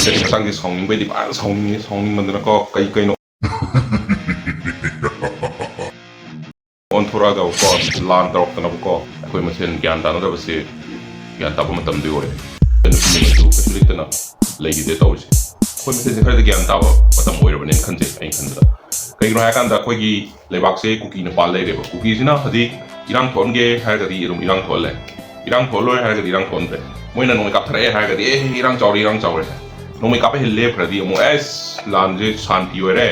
ꯀꯔꯤ ꯃꯇꯥꯡꯁꯤ ꯁꯥꯎꯅꯤꯡꯕꯩꯗꯤ ꯐꯖꯅ ꯁꯥꯎꯅꯤꯡꯃꯟꯗꯅꯀꯣ ꯀꯩꯅꯣ ꯑꯣꯟꯊꯣꯔꯛꯑꯒꯀꯣ ꯂꯥꯟ ꯇꯧꯔꯛꯇꯅꯕꯀꯣ ꯑꯩꯈꯣꯏ ꯃꯁꯦꯟ ꯒ꯭ꯌꯥꯟ ꯇꯥꯅꯗꯕꯁꯦ ꯒ꯭ꯌꯥꯟ ꯇꯥꯕ ꯃꯇꯝꯗꯤ ꯑꯣꯏꯔꯦ ꯅꯨꯄꯤꯅꯁꯨ ꯀꯩꯁꯨ ꯂꯩꯇꯅ ꯂꯩꯈꯤꯗꯦ ꯇꯧꯔꯤꯁꯦ ꯑꯩꯈꯣꯏ ꯃꯁꯦꯟꯁꯦ ꯈꯔꯗꯤ ꯒ꯭ꯌꯥꯟ ꯇꯥꯕ ꯃꯇꯝ ꯑꯣꯏꯔꯕꯅꯦꯅ ꯈꯟꯖꯩ ꯑꯩꯅ ꯈꯟꯕꯗ ꯀꯩꯒꯤꯅꯣ ꯍꯥꯏꯔꯀꯥꯟꯗ ꯑꯩꯈꯣꯏꯒꯤ ꯂꯩꯕꯥꯛꯁꯦ ꯀꯨꯀꯤꯅ ꯄꯥꯜ ꯂꯩꯔꯦꯕ ꯀꯨꯀꯤꯁꯤꯅ ꯍꯧꯖꯤꯛ ꯏꯔꯥꯡ ꯊꯣꯛꯍꯟꯒꯦ ꯍꯥꯏꯔꯒꯗꯤ ꯑꯗꯨꯝ ꯏꯔꯥꯡ ꯊꯣꯛꯍꯜꯂꯦ ꯏꯔꯥꯡ ꯊꯣꯛꯍꯜꯂꯣꯏ ꯍꯥꯏꯔꯒꯗꯤ ꯏꯔꯥꯡ ꯊꯣꯛꯍꯟꯗ꯭ꯔꯦ ꯃꯣꯏꯅ ꯅꯣꯡꯃꯩ ꯀꯥꯞꯊꯔꯛꯑꯦ ꯍꯥꯏꯔꯒꯗꯤ ꯏꯔꯥꯡ ꯆꯥꯎꯔꯦ ꯅꯣꯡꯃꯩ ꯀꯥꯞꯄ ꯍꯦꯜ ꯂꯦꯞꯈ꯭ꯔꯗꯤ ꯑꯃꯨꯛ ꯂꯥꯟꯁꯦ ꯁꯥꯟꯇꯤ ꯑꯣꯏꯔꯦ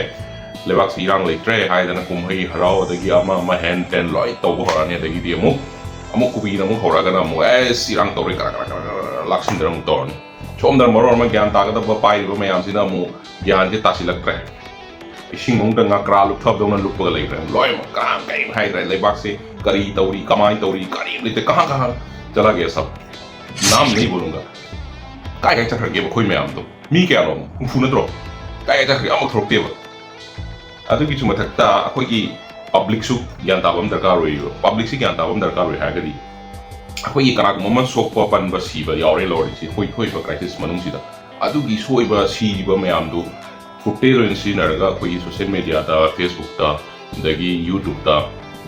ꯂꯩꯕꯥꯛꯁꯤ ꯏꯔꯥꯡ ꯂꯩꯇ꯭ꯔꯦ ꯍꯥꯏꯗꯅ ꯀꯨꯝꯍꯩ ꯍꯔꯥꯎ ꯑꯗꯒꯤ ꯑꯃ ꯍꯦꯟ ꯇꯦꯟ ꯂꯣꯏ ꯇꯧꯕ ꯍꯧꯔꯛꯑꯅꯤ ꯑꯗꯒꯤꯗꯤ ꯑꯃꯨꯛ ꯀꯨꯀꯤꯅ ꯑꯃꯨꯛ ꯍꯧꯔꯛꯑꯒꯅ ꯑꯃꯨꯛ ꯏꯔꯥꯡ ꯇꯧꯔꯦ ꯂꯥꯛꯁꯤꯟꯗꯅ ꯑꯃꯨꯛ ꯇꯧꯔꯅꯤ ꯁꯣꯝꯗ ꯃꯔꯣꯟ ꯑꯃ ꯒ꯭ꯌꯥꯟ ꯇꯥꯒꯗꯕ ꯄꯥꯏꯔꯤꯕ ꯃꯌꯥꯝꯁꯤꯅ ꯑꯃꯨꯛ ꯒ꯭ꯌꯥꯟꯁꯦ ꯇꯥꯁꯤꯜꯂꯛꯇ꯭ꯔꯦ ꯏꯁꯤꯡ ꯃꯅꯨꯡꯗ ꯉꯀ꯭ꯔꯥ ꯂꯨꯞꯊꯕꯗꯧꯅ ꯂꯨꯞꯄꯒ ꯂꯩꯈ꯭ꯔꯦ ꯂꯣꯏꯅꯃꯛ ꯀꯔꯤꯝ ꯍꯥꯏꯗ꯭ꯔꯦ ꯂꯩꯕꯥꯛꯁꯦ ꯀꯔꯤ ꯇꯧꯔꯤ ꯀꯃꯥꯏꯅ ꯇꯧꯔꯤ ꯀꯔꯤꯝ ꯂꯩꯇꯦ ꯀहाँ चला गया सब नाम नहीं बोलूंगा काय चखरगे अखोई मैम मी क्या हुफू नत्रो काय चखरगे अमुक थोरक्तेबा अदुगी मथक्ता अखोई पब्लिक सु ग्यान ताबम दरकार ओइयो पब्लिक से ग्यान ताबम दरकार ओइ हागदी अखोई कनागुम अमा सोकपा पनबा सीबा यावरे लौरिसि होई थोइबा क्राइसिस मनुंगसिदा अदुगी सोइबा सीबा मैमदु फुटेल ओइन सिनरगा अखोई सोशल मीडिया दा फेसबुक दा दगी यूट्यूब दा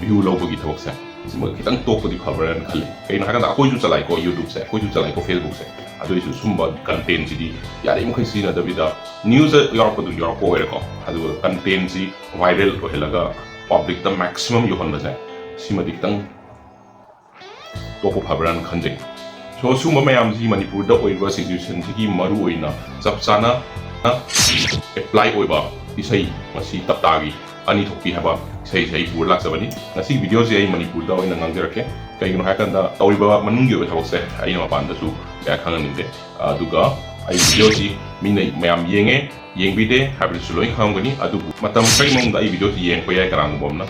व्यू लौबगी थबकसे खितंग तोपदी खबरन खले कहीं हागदा अखोई जु चलाइको यूट्यूब से अखोई जु चलाइको फेसबुक से अदुइसु सुंबा कंटेंट सिदी यारे मखै सिना दबिदा न्यूज़ यारपदु यारपो ओइरको अदु कंटेंट सि वायरल ओहेलगा पब्लिक दा मैक्सिमम योहनबसे सिमदि खितंग तोपो खबरन खंजे सो सुंबा मयाम सि मणिपुर दा ओइबा सिचुएशन सिगी मरु ओइना चपचाना एप्लाई ओइबा इसै मसि तप्तागी अनिथोकपि हबा सही पूर लाक्सबनी ngasi video se ai manipur da oina ngangjrake kaigino hakanda tawriba manungi oy thawse ai ma pan da su ya khanganinde aduga ai video si minai mayam yengbide habri su loi khangani adu matam kai mong da ai video si yeng ko yai karang bomna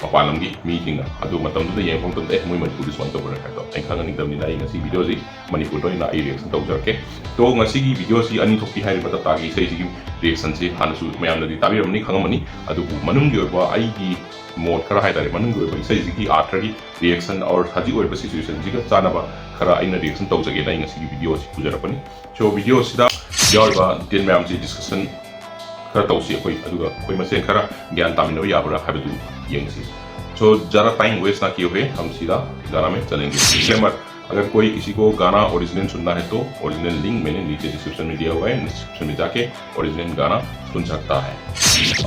mapalamgi meeting adu matam da yeng phong ton moi manipur su wan to bra ka ai khangani damni da ai ngasi video si manipur do ina ai reaction tawjrake to ngasi gi video si anithokpi hai bata tagi sei si reaction si hanasu mayam da di tabiramni khangamani adu manungi oy ba ai gi mode खरा है तारे मनंग ओइबा इसै जिकी आर्थरगी reaction और हजि ओइबा situation जिगा चानाबा खरा आइना reaction तौजगे ना ngasi video सि पुजरपनि सो वीडियो सिदा यारबा दिन मैम सि डिस्कशन खरा तौसि अखोई अदुगा अखोई मसेन खरा ज्ञान तामिनो याबरा हाबदु येंगसि सो जरा टाइम वेस्ट ना किए हुए हम सीधा गाना में चलेंगे डिस्क्लेमर अगर कोई किसी को गाना ओरिजिनल सुनना है तो ओरिजिनल लिंक मैंने नीचे डिस्क्रिप्शन में दिया हुआ है डिस्क्रिप्शन में जाके ओरिजिनल गाना सुन सकता है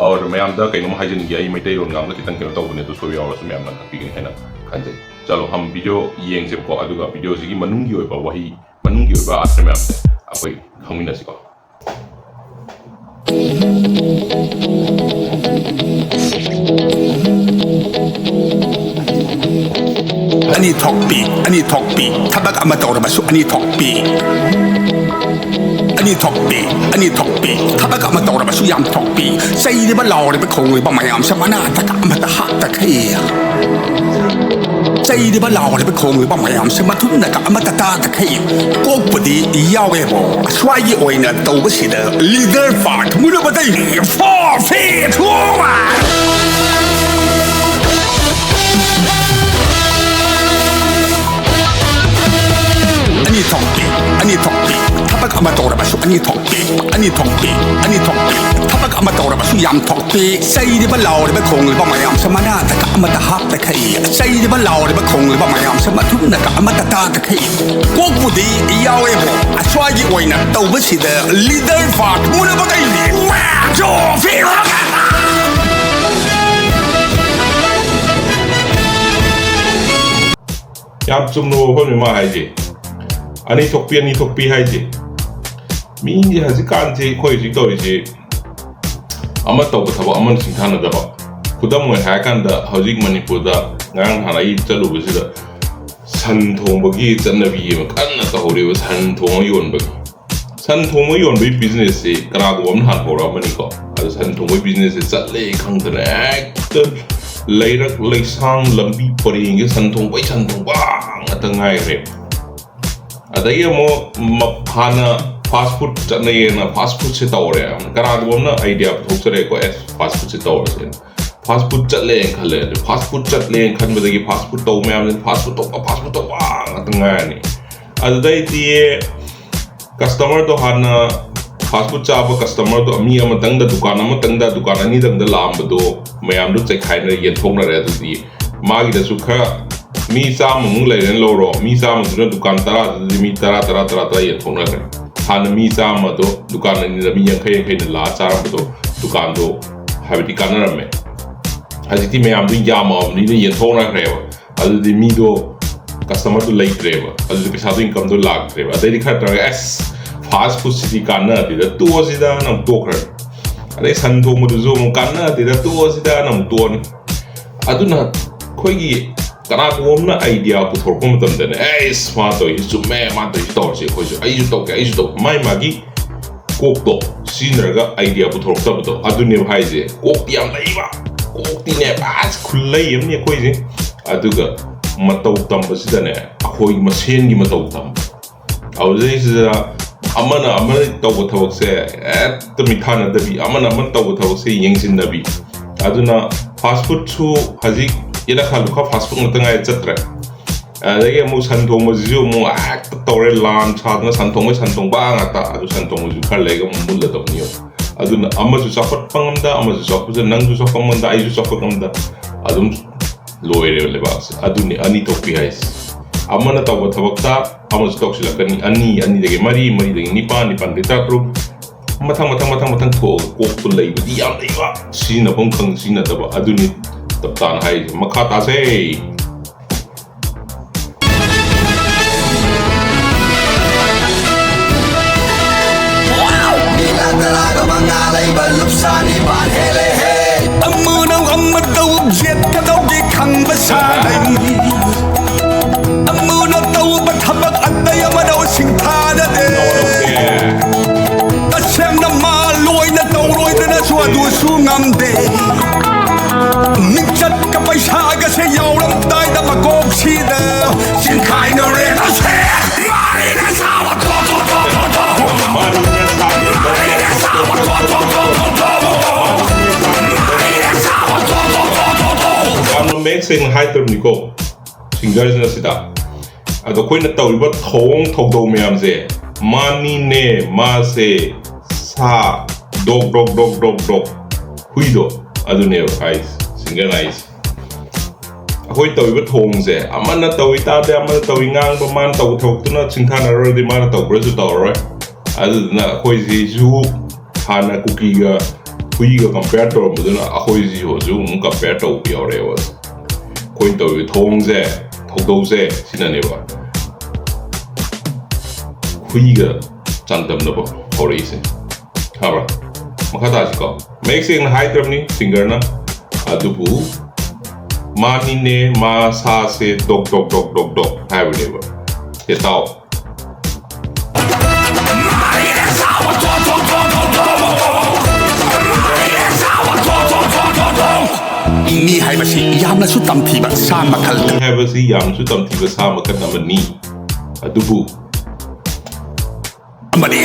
और मैं आमदा कहीं हाइजन गया मेटई रोन गाम खितंग केनो तौबने तो सोबी और मैं आमदा खपीगन हैना खंजे चलो हम वीडियो येंग से को अदुगा वीडियो सिगी मनुंगी ओइबा वही मनुंगी ओइबा आश्रम में आमसे अखोई खंगिनसिको ANITHOKPI ꯊꯕꯛ ꯑꯃ ꯇꯧꯔꯕꯁꯨ ANITHOKPI ꯊꯕꯛ ꯑꯃ ꯇꯧꯔꯕꯁꯨ ꯌꯥꯝ ꯊꯣꯛꯄꯤ ꯆꯩꯔꯤꯕ ꯂꯥꯎꯔꯤꯕ ꯈꯣꯡꯂꯤꯕ ꯃꯌꯥꯝꯁꯦ ꯃꯅꯥꯇ ꯑꯃꯇ ꯍꯥꯠꯇꯈꯩ ꯆꯩꯔꯤꯕ ꯂꯥꯎꯔꯤꯕ ꯈꯣꯡꯂꯤꯕ ꯃꯌꯥꯝꯁꯦ ꯃꯊꯨꯟꯗ ꯑꯃꯇ ꯇꯥꯗꯈꯩ ꯀꯣꯛꯄꯨꯗꯤ ꯌꯥꯎꯋꯦꯕꯣ ꯑꯁ꯭ꯋꯥꯏꯒꯤ ꯑꯣꯏꯅ ꯇꯧꯕꯁꯤꯗ ꯂꯤꯗꯔ ꯄꯥꯔꯠ ꯃꯨꯅꯕꯗꯩ ꯐꯣꯔꯐꯤꯠ ANITHOKPI ꯊꯕꯛ ꯑꯃ ꯇꯧꯔꯕꯁꯨ ANITHOKPI ꯊꯕꯛ ꯑꯃ ꯇꯧꯔꯕꯁꯨ ꯌꯥꯝ ꯊꯣꯛꯄꯤ ꯆꯩꯔꯤꯕ ꯂꯥꯎꯔꯤꯕ ꯈꯣꯡꯂꯤꯕ ꯃꯌꯥꯝꯁꯦ ꯃꯅꯥꯇ ꯑꯃꯇ ꯍꯥꯞꯇꯈꯩ ꯆꯩꯔꯤꯕ ꯂꯥꯎꯔꯤꯕ ꯈꯣꯡꯂꯤꯕ ꯃꯌꯥꯝꯁꯦ ꯃꯊꯨꯟꯗ ꯑꯃꯇ ꯇꯥꯗꯈꯩ ꯀꯣꯛꯄꯨꯗꯤ ꯌꯥꯎꯋꯦꯕꯣ ꯑꯁ꯭ꯋꯥꯏꯒꯤ ꯑꯣꯏꯅ ꯇꯧꯕꯁꯤꯗ ꯂꯤꯗꯔ ꯄꯥꯔꯠ ꯃꯨꯅꯕꯗꯩꯅꯤ ꯌꯥꯝ ꯆꯨꯝꯅ ꯋꯥꯐꯝꯅꯤ ꯃꯥ ꯍꯥꯏꯁꯦ ANITHOKPI ꯍꯥꯏꯁꯦ ꯃꯤꯁꯦ ꯍꯧꯖꯤꯛꯀꯥꯟꯁꯦ ꯑꯩꯈꯣꯏ ꯍꯧꯖꯤꯛ ꯇꯧꯔꯤꯁꯦ ꯑꯃ ꯇꯧꯕ ꯊꯕꯛ ꯑꯃꯅ ꯁꯤꯡꯊꯥꯅꯗꯕ ꯈꯨꯗꯝ ꯑꯣꯏꯅ ꯍꯥꯏꯔꯀꯥꯟꯗ ꯍꯧꯖꯤꯛ ꯃꯅꯤꯄꯨꯔꯗ ꯉꯔꯥꯡ ꯅꯍꯥꯟ ꯑꯩ ꯆꯠꯂꯨꯕꯁꯤꯗ ꯁꯟ ꯊꯣꯡꯕꯒꯤ ꯆꯠꯅꯕꯤ ꯑꯃ ꯀꯟꯅ ꯇꯧꯍꯧꯔꯤꯕ ꯁꯟ ꯊꯣꯡꯕ ꯌꯣꯟꯕꯒꯤ ꯕꯤꯖꯤꯅꯦꯁꯁꯦ ꯀꯅꯥꯒꯨꯝꯕ ꯑꯃꯅ ꯍꯥꯟꯅ ꯍꯧꯔꯛꯑꯃꯅꯤꯀꯣ ꯑꯗꯣ ꯁꯟ ꯊꯣꯡꯕꯒꯤ ꯕꯤꯖꯤꯅꯦꯁꯁꯦ ꯆꯠꯂꯦ ꯈꯪꯗꯅ ꯍꯦꯛꯇ ꯂꯩꯔꯛ ꯂꯩꯁꯥꯡ ꯂꯝꯕꯤ ꯄꯔꯦꯡꯒꯤ ꯁꯟ ꯊꯣꯡꯕ ꯉꯥꯛꯇ ꯉꯥꯏꯈ꯭ꯔꯦ ꯑꯗꯒꯤ ꯑꯃꯨꯛ ꯍꯥꯟꯅ ꯐꯥꯁ ꯐꯨꯗ ꯆꯠꯅꯩꯌꯦꯅ ꯐꯥꯁ ꯐꯨꯗꯁꯦ ꯇꯧꯔꯦ ꯀꯅꯥꯒꯨꯝꯕ ꯑꯃꯅ ꯑꯥꯏꯗꯤꯌꯥ ꯄꯨꯊꯣꯛꯆꯔꯦꯀꯣ ꯐꯥꯁ ꯐꯨꯗꯁꯦ ꯇꯧꯔꯁꯦꯅ ꯐꯥꯁ ꯐꯨꯗ ꯆꯠꯂꯦꯅ ꯈꯜꯂꯦ ꯑꯗꯨ ꯐꯥꯁ ꯐꯨꯗ ꯆꯠꯂꯦꯅ ꯈꯟꯕꯗꯒꯤ ꯐꯥꯁ ꯐꯨꯗ ꯇꯧꯕ ꯃꯌꯥꯝꯁꯦ ꯐꯥꯁ ꯐꯨꯗ ꯇꯧꯕ ꯉꯥꯛꯇ ꯉꯥꯏꯔꯅꯤ ꯑꯗꯨꯗꯩꯗꯤ ꯀꯁꯇꯃꯔꯗꯣ ꯍꯥꯟꯅ fast food chaba customer to mi amatang da dukan ani dang da lam do mayam do chek haina yen thong na re di magi da su kha mi sam mung lai ren lo ro mi sam du dukan tara mi tara yen thong na re han mi sam do dukan ani da mi yang khay na la char do dukan do habiti kana me haziti mayam do yama ni yen thong na re adu di mi do customer to like reva adu ke sa income do lag reva adai kha tra s fast food city kana di da to sida nam to khar adai san thong mo zo mo kana di da to sida nam to ni aduna khoi gi kana ko na idea pu thor ko matam da ne smart to is to me ma to store se khoi ai ju to mai magi kok to sinner ga idea pu thor ta to adune bhai je kok ti am lai ba kok ti ne pas khulai yam ne khoi je aduga matau tamba sida ne akhoi masen gi matau tamba auzai sida amana taw thawak se to mithana dabi amana taw thawak se yengsin dabi aduna fast food chu haji ila khalu kha fast food ngatangai chatra adage mu san thong mo ju mu tore lan chadna san thong ba ngata adu san thong ju khalega mu la to niyo aduna amma ju support pangamda amma ju support nang ju support pangamda ai ju support pangamda adum loire le bas aduni ANITHOKPI hais amana taw thawakta amma ju tok silakani ani dege mari dege nipan de tatru mathang tho ko to lei budi am leiwa sina bong khang sina taba aduni taptan hai makha ta se Sani ban hele he amu nang amma tau jet ka tau gi khang ba sa dai amu na tau ba thabak atai ama dau sing tha da de ta sem na ma loi na tau roi na su du su ngam de ning chat ka paisa ga se yaw ram tai da ma kok si da sin khai no re na se mari na sa wa to mari na sa make sing high term niko singers na sida ado koi na tawba thok do myam se mani ne ma se sa dog hui do ado ne guys singer nice akoi tawba thong se amana tawi ta be amana tawi ngang ba man taw thok tu na chingthana ro di man taw bro ju taw ro ado na koi si ju hana kuki ga hui ga compare to mo na akoi ji ho ju mu compare to bi ore wa koi to thong se thok do se sinane ba hui ga chandam na ba hore se ha ba makha ta ji ko make sing high term ni singer na adubu mani ne ma sa se dog ha ba ne ba ke tao ini hai ba si yam na su tam thi ba sa makhal hai ba si yam su tam thi ba sa makhal na ni adubu amani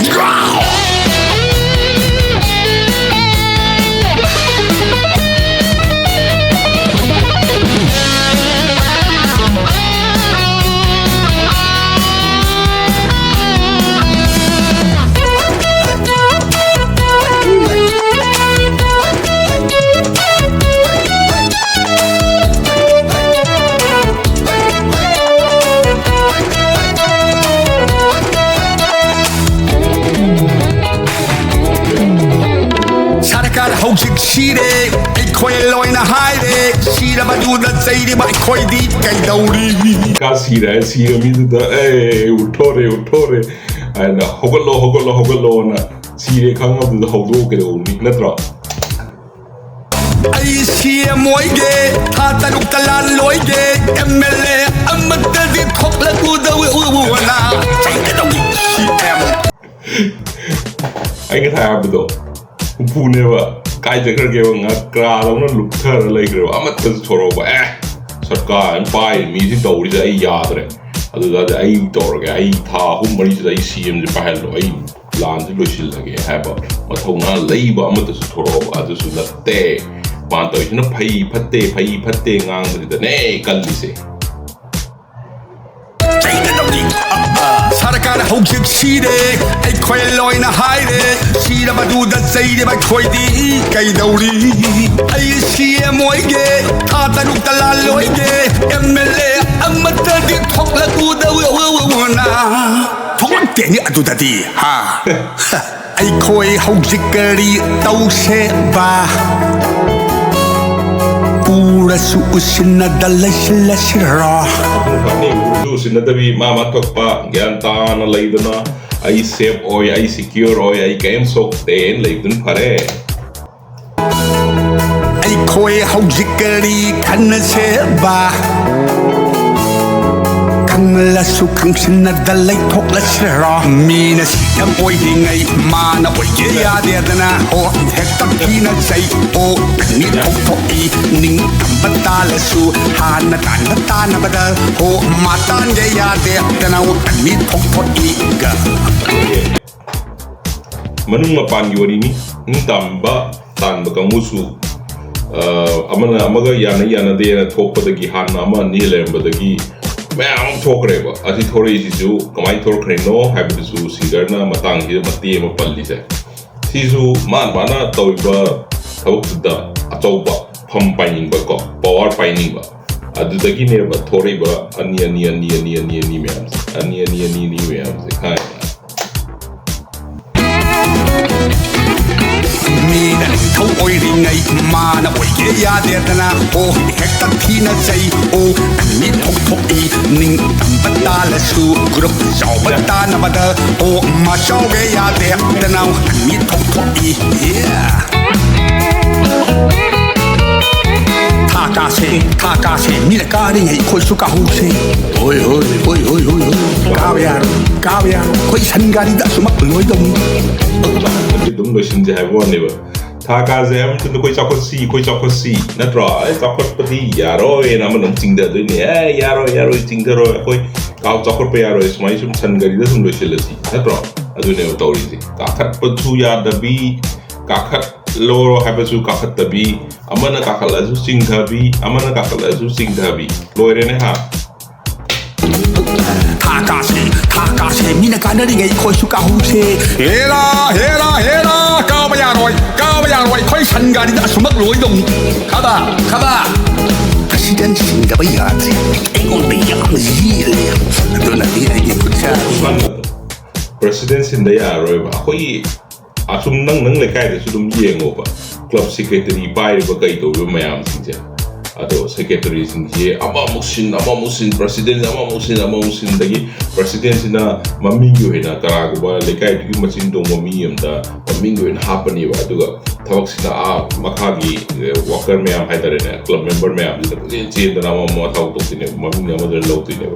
hौजिक सिरे अखोय लोइना हाइरे सिरा बदुदा चैरे bye खोय दी कै दौरी का सिरा मी द उठोरे and hogolo na sire khang of the hodo ke ni natra ai sie moige tha taruk tala loige mla amat di thokla ku da na chai ke dong cm ai ke tha abdo pune ba kai je kar ke nga kra lo na luk thar lai kro amat ta choro ba sarkar pai mi si dori ja ai yaad re adu da ai tor ge ai tha hum mari ja ai cm je pahal lo ai lan ji lo shil lage ha ba ma thona lai ba amat ta choro ba adu su la te ban to na phai phatte ngang ba ne kal li se sarkar hojik sire ai khoi loina haire Maduda say the Bakoidi, Kaidori, I see a moige, Tatanukala loige, MLA, Amatadi, Thokla to the Wana. Thok Denny Adudadi, ha. I koi Hojikari, Tause Ba. Pura su usina dalashira. Sinadabi Mama Tokpa, Gantana Laidana, I save or I secure or I came so then Laidun Pare. I koi Hojikari, Kanaseba. Kangla su kangsina dalay thokla sira mina siam oiding ay mana oye ya de dana o hekta pina say o ni thok I ning tambatala su hana tan bada o matan ge ya de dana o ni thok I ga Manung mapan yori ni tamba tan bakamusu amana amaga yana de na thokpa dagi hana ama ni lembadagi मैं थोक रहे बा अति थोड़े इसी जो कमाई थोड़ करे नो हैबिट जो सिगरना मतांग ही मती में पल्ली से सीजू मान माना तो इबा थोक दा अचौबा फम पाइनिंग बा को पावर पाइनिंग बा अदुदगी ने बा थोड़े बा अन्य में हमसे खाए Mina thâu oi ring ai mana oi ke ya de tana o hekta thina sai o ni thok I ning tambata la su group sau bata na bada o ma sau ge ya de tana ni thok I yeah Thaka se ni ka ring ai khoi su ka hu se oi kawyar khoi san gari da su mak loi dom đúng rồi xin chào everyone này thà cả em chúng tôi coi chọc si nát rồi chọc đi ya rồi nằm mình chỉnh được rồi nè ya rồi chỉnh được rồi coi cao chọcไปya rồi smai sum san gari da sum lo chile si nát rồi adu ne tau ri si ka khat patu ya dabi ka khat lo ha patu ka khat dabi amana ka khala su chinthibi amana ka khala su chinthibi loi re ne ha Thaka se mina ka na ring ai khoi su ka hu se hera cao bây giờ rồi khoi san gari da su mak loi dom khaba president singa bây giờ thì anh còn bây giờ gì tôi là đi anh cũng cha president sinda ya rồi ba khoi asum nang le kai de su dum yeng oba club secretary bai ba kai to mayam sinja ado secretary sinje ama musin president dagi president sina mamingu hena karagu ba lekai digi machin dong mami amda mamingu en hapani ba aduga thawak sina makhagi worker me am haidare ne club member me am je dana ma thaw to sine mamingu amader lo tine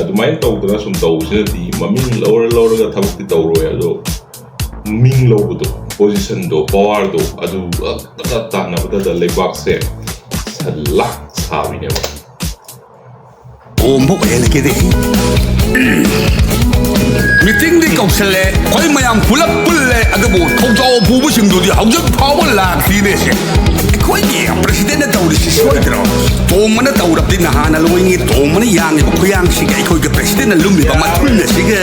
adu main taw dana sum taw sina di maming lower ga thawak ti taw ro ya do ming lo do position do power do adu ta na da leibak se salak sabi ne ba o mo ele ke de meeting di kau sele khoi mayam pulap pulle adabu thau bu bu sing du di haujak phawal la thi ne se khoi ni president na tawri si soi dro to mana tawrap din na na loi ngi to mana yang ni khoyang si kai khoi ke president na lumi ba matul ne si ge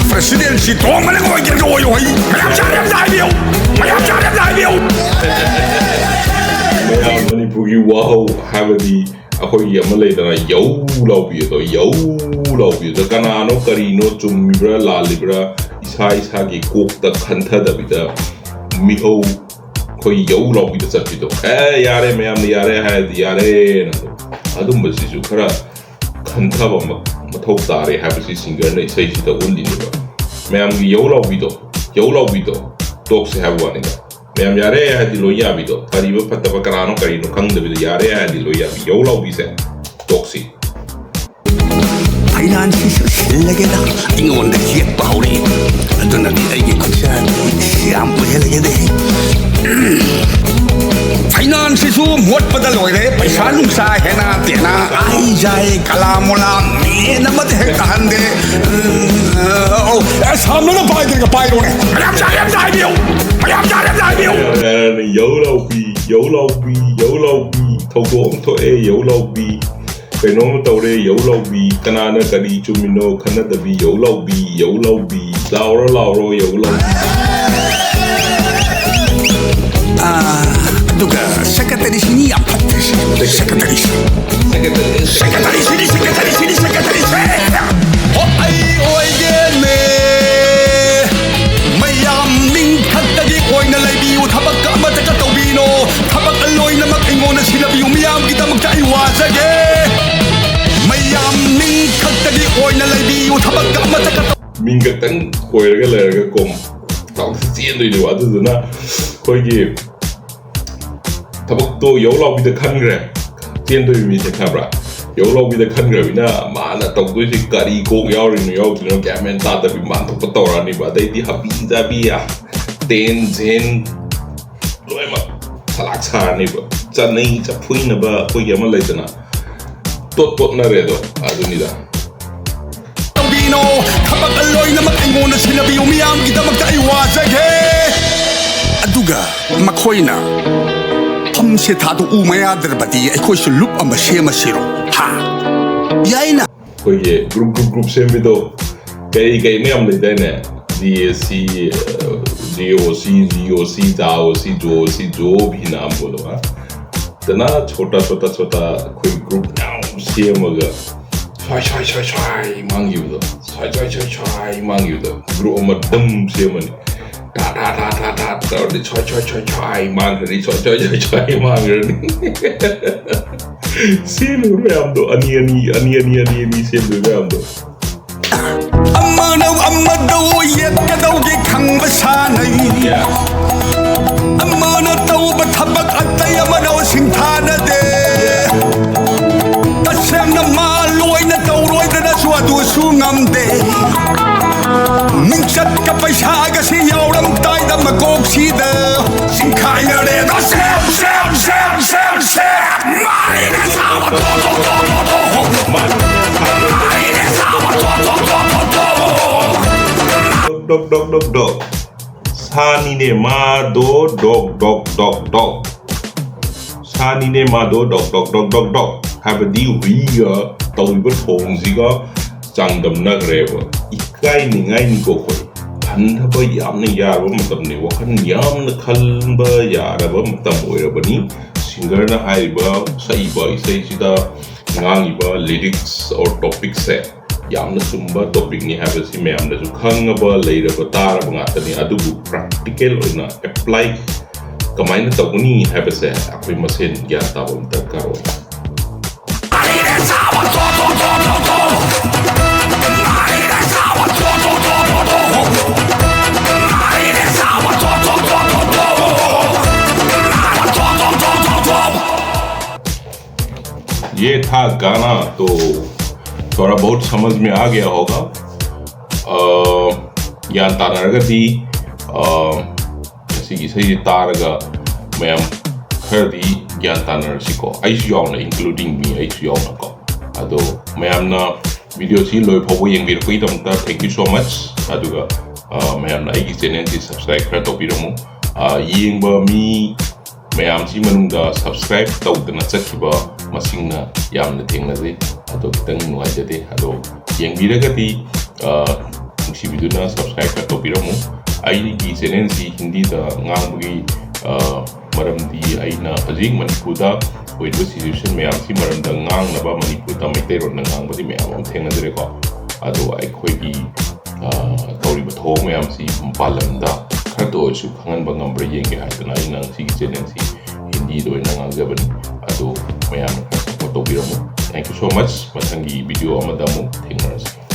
president si to mana khoi ke roi hoi mayam cha dai biu Manipuri wow habadi akoi yama leidana yau laubi to kana no kari no chumibra lalibra isa gi kok ta khantha da bida miho koi yau laubi da satpi to yare mayam yare ha yare na adum basi ju khara khantha ba mathau tare habasi singer ne sai si ta undi ne ba mayam gi yau laubi to tok se habwa ne ma'am यारे है दिलो या भी तो करीब पत्ता पकड़ानो करीनो खंग दबी तो यारे है दिलो या भी योला भी से टॉक्सी फाइनेंस लगे ना इंगों ने किया पावरी तो नदी आई कुछ शाम को लगे दे फाइनेंस सु मोट बदल हो रहे पैसा नुकसा है ना तेना आई जाए कलामोला मेन मत है कहन दे ओ सामने ना पाई रोने मैम जाए बियो योला भी थोको तो योला भी कहीं तौरे योला भी कनाना करी चुमिनो खना दबी योला भी लाओरो योला Secretary. Oh, I again me. Mayam ning khattagi oina laibiu thabak amata ka tawbino thabak alloy na makingona sinabiu miyam kidamakta ai wajage. Mayam ning khattagi oina laibiu thabak amata ka minga tang koiraga leraga kom tang sien doi wa du na khoi gi tabak to yo law bi de khan gre sien doi mi se khabra yo law bi de khan gre na ma na tong doi si kari ko yaw ri no yaw ti no ka men ta da bi man to to ra ni ba dai di happy da bi ya ten zen loi ma salak sa ni ba cha nei cha phui na ba khoi ya ma lai na tot na re do adu ni da Thabak alloy na makingona sinabiu miyam kidamakta ai wajage. Aduga makhoina phamse thadu u maya darbati aikoi su loop ama sema siro ha yaina khoi ye group sem video kai miyam le dai ne DAC DOC jo bhi naam bolo ha tana chota khoi group now sem ga chai mang you the chai mang you the group ma dum semani ta the chai mang ri chai mang ri sin me am do ani sem me am do amma do yet ka do ge khang ba sa nai amma na tau ba thabak atay ama do sing thana de ta sem na ma Suatu sungam de Ningsat ka paishaga si yauram tay da magog si da Singkay na rin da sem Mari na sawa dog Sani ne ma do dog Sani ne ma do dog Habadi huiga tawibal thong ziga changdam na greba ikai ni ngai ni ko khoi than ba yam na yarba matam ne wakhan yam na khalba yaraba matam oirabani singer na haiba saiba isai sida ngangiba lyrics or topic se yam na sumba topic ni haba si me amna ju khangaba leiraba taraba ngatani adubu practical oina apply kamaina tawni haba se akoi masen gyan tabam ta karo ये था गाना तो थोड़ा बहुत समझ में आ गया होगा यान तारगदी ऐसी इसे तारगा मैं खरदी ज्ञान तानरसिको आइसु यावना इंक्लूडिंग मी आइसु यावना को अदो मैमना वीडियो सी लोय फबो येंगिरपैदमता थैंक यू सो मच अदुगा मैमना आइगी चैनल सी सब्सक्राइब खर तौबिरमु येंगबा मी मैम सी मनुंगा सब्सक्राइब तौदना चखिबा मसिंगना यामना थेंगनदे अदो खितंग नुवाइजदे अदो येंगिरगदी नुसिबिदुना सब्सक्राइब खर तौबिरमु आइगी चैनल सी हिंदी दा ngangbagi maramdi aina hajing manipurda oidba situation mayam si maramda ngangnaba manipurda meitei ron na ngangbadi mayam am thengadre ko ado ai khoigi tawriba thok mayam si palamda kharto su khangan bangam bre yenge haitana aina si channel si hindi do na ngangjabani ado mayam support tobiramu thank you so much mathangi video amadamu thengnarasi